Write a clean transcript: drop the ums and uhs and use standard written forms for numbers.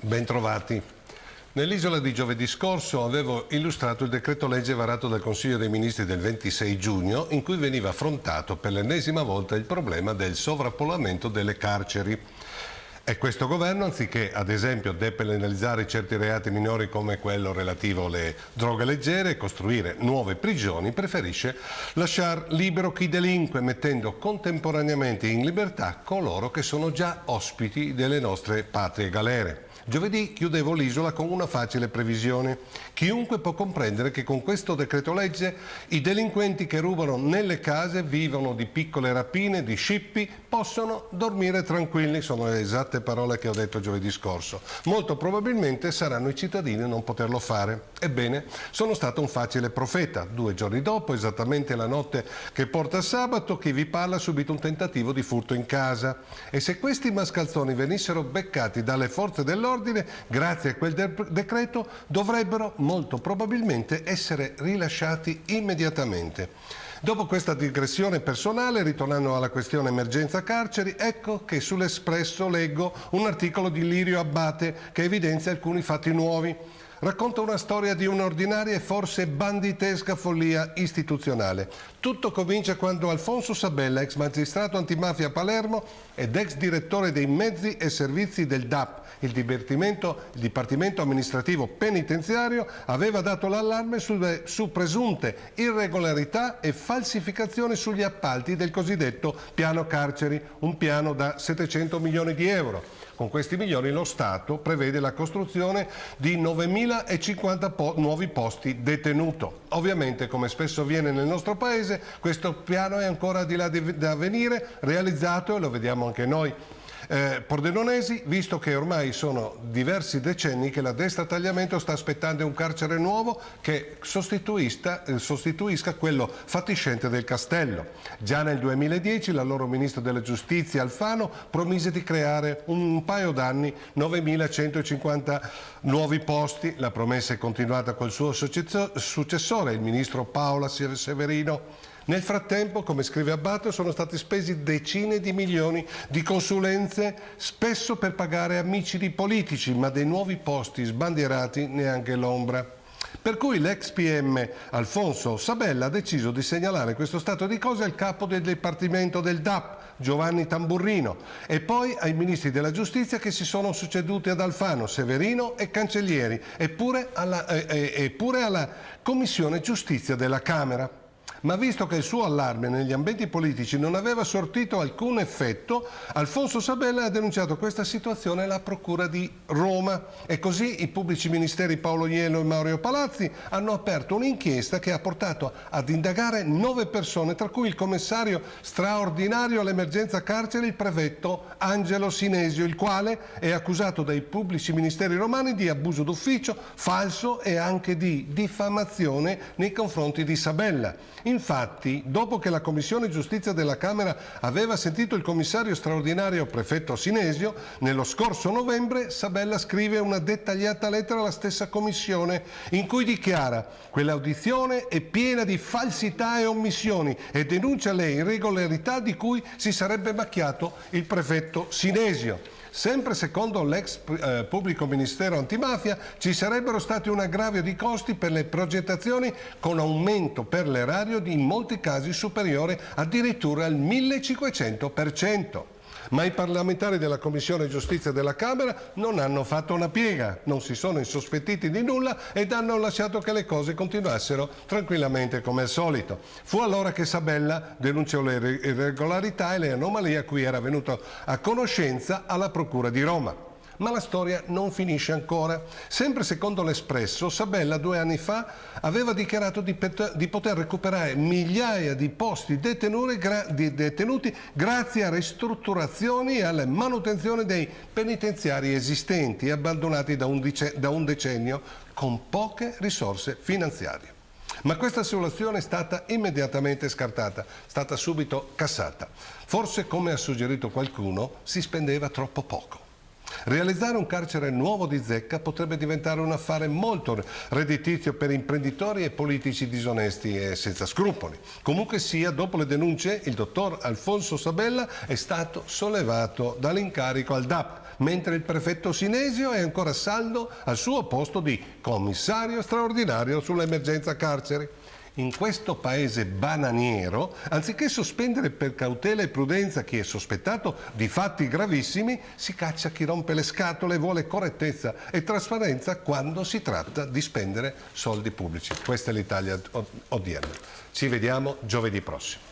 Bentrovati. Nell'Isola di giovedì scorso avevo illustrato il decreto legge varato dal Consiglio dei Ministri del 26 giugno in cui veniva affrontato per l'ennesima volta il problema del sovraffollamento delle carceri. E questo governo, anziché ad esempio depenalizzare certi reati minori come quello relativo alle droghe leggere e costruire nuove prigioni, preferisce lasciar libero chi delinque, mettendo contemporaneamente in libertà coloro che sono già ospiti delle nostre patrie galere. Giovedì chiudevo l'isola con una facile previsione. Chiunque può comprendere che con questo decreto legge i delinquenti che rubano nelle case, vivono di piccole rapine, di scippi, possono dormire tranquilli, sono le esatte parole che ho detto giovedì scorso. Molto probabilmente saranno i cittadini a non poterlo fare. Ebbene, sono stato un facile profeta. 2 giorni dopo, esattamente la notte che porta a sabato, chi vi parla ha subito un tentativo di furto in casa. E se questi mascalzoni venissero beccati dalle forze dell'ordine, grazie a quel decreto, dovrebbero molto probabilmente essere rilasciati immediatamente. Dopo questa digressione personale, ritornando alla questione emergenza carceri, ecco che sull'Espresso leggo un articolo di Lirio Abbate che evidenzia alcuni fatti nuovi. Racconta una storia di un'ordinaria e forse banditesca follia istituzionale. Tutto comincia quando Alfonso Sabella, ex magistrato antimafia a Palermo ed ex direttore dei mezzi e servizi del DAP, il Dipartimento Amministrativo Penitenziario, aveva dato l'allarme su presunte irregolarità e falsificazioni sugli appalti del cosiddetto piano carceri, un piano da 700 milioni di euro. Con questi milioni lo Stato prevede la costruzione di 9.050 nuovi posti detenuto. Ovviamente, come spesso avviene nel nostro Paese, questo piano è ancora di là da venire, realizzato, e lo vediamo anche noi pordenonesi, visto che ormai sono diversi decenni che la destra tagliamento sta aspettando un carcere nuovo che sostituisca quello fatiscente del Castello. Già nel 2010 l'allora ministro della giustizia Alfano promise di creare un paio d'anni 9.150 nuovi posti. La promessa è continuata col suo successore, il ministro Paola Severino. Nel frattempo, come scrive Abbate, sono stati spesi decine di milioni di consulenze, spesso per pagare amici di politici, ma dei nuovi posti sbandierati neanche l'ombra. Per cui l'ex PM Alfonso Sabella ha deciso di segnalare questo stato di cose al capo del Dipartimento del DAP, Giovanni Tamburrino, e poi ai ministri della giustizia che si sono succeduti ad Alfano, Severino e Cancellieri, e pure alla Commissione Giustizia della Camera. Ma visto che il suo allarme negli ambienti politici non aveva sortito alcun effetto, Alfonso Sabella ha denunciato questa situazione alla Procura di Roma e così i pubblici ministeri Paolo Iello e Mauro Palazzi hanno aperto un'inchiesta che ha portato ad indagare 9 persone, tra cui il commissario straordinario all'emergenza carceri, il prefetto Angelo Sinesio, il quale è accusato dai pubblici ministeri romani di abuso d'ufficio, falso e anche di diffamazione nei confronti di Sabella. Infatti, dopo che la Commissione Giustizia della Camera aveva sentito il commissario straordinario prefetto Sinesio, nello scorso novembre Sabella scrive una dettagliata lettera alla stessa Commissione in cui dichiara: quell'audizione è piena di falsità e omissioni e denuncia le irregolarità di cui si sarebbe macchiato il prefetto Sinesio. Sempre secondo l'ex pubblico ministero antimafia ci sarebbero stati un aggravio di costi per le progettazioni con aumento per l'erario di in molti casi superiore addirittura al 1500%. Ma i parlamentari della Commissione Giustizia della Camera non hanno fatto una piega, non si sono insospettiti di nulla ed hanno lasciato che le cose continuassero tranquillamente come al solito. Fu allora che Sabella denunciò le irregolarità e le anomalie a cui era venuto a conoscenza alla Procura di Roma. Ma la storia non finisce ancora. Sempre secondo l'Espresso, Sabella 2 anni fa aveva dichiarato di poter recuperare migliaia di posti detenuti grazie a ristrutturazioni e alla manutenzione dei penitenziari esistenti abbandonati da un decennio con poche risorse finanziarie. Ma questa soluzione è stata immediatamente scartata, è stata subito cassata. Forse, come ha suggerito qualcuno, si spendeva troppo poco. Realizzare un carcere nuovo di zecca potrebbe diventare un affare molto redditizio per imprenditori e politici disonesti e senza scrupoli. Comunque sia, dopo le denunce, il dottor Alfonso Sabella è stato sollevato dall'incarico al DAP, mentre il prefetto Sinesio è ancora saldo al suo posto di commissario straordinario sull'emergenza carceri. In questo paese bananiero, anziché sospendere per cautela e prudenza chi è sospettato di fatti gravissimi, si caccia chi rompe le scatole e vuole correttezza e trasparenza quando si tratta di spendere soldi pubblici. Questa è l'Italia odierna. Ci vediamo giovedì prossimo.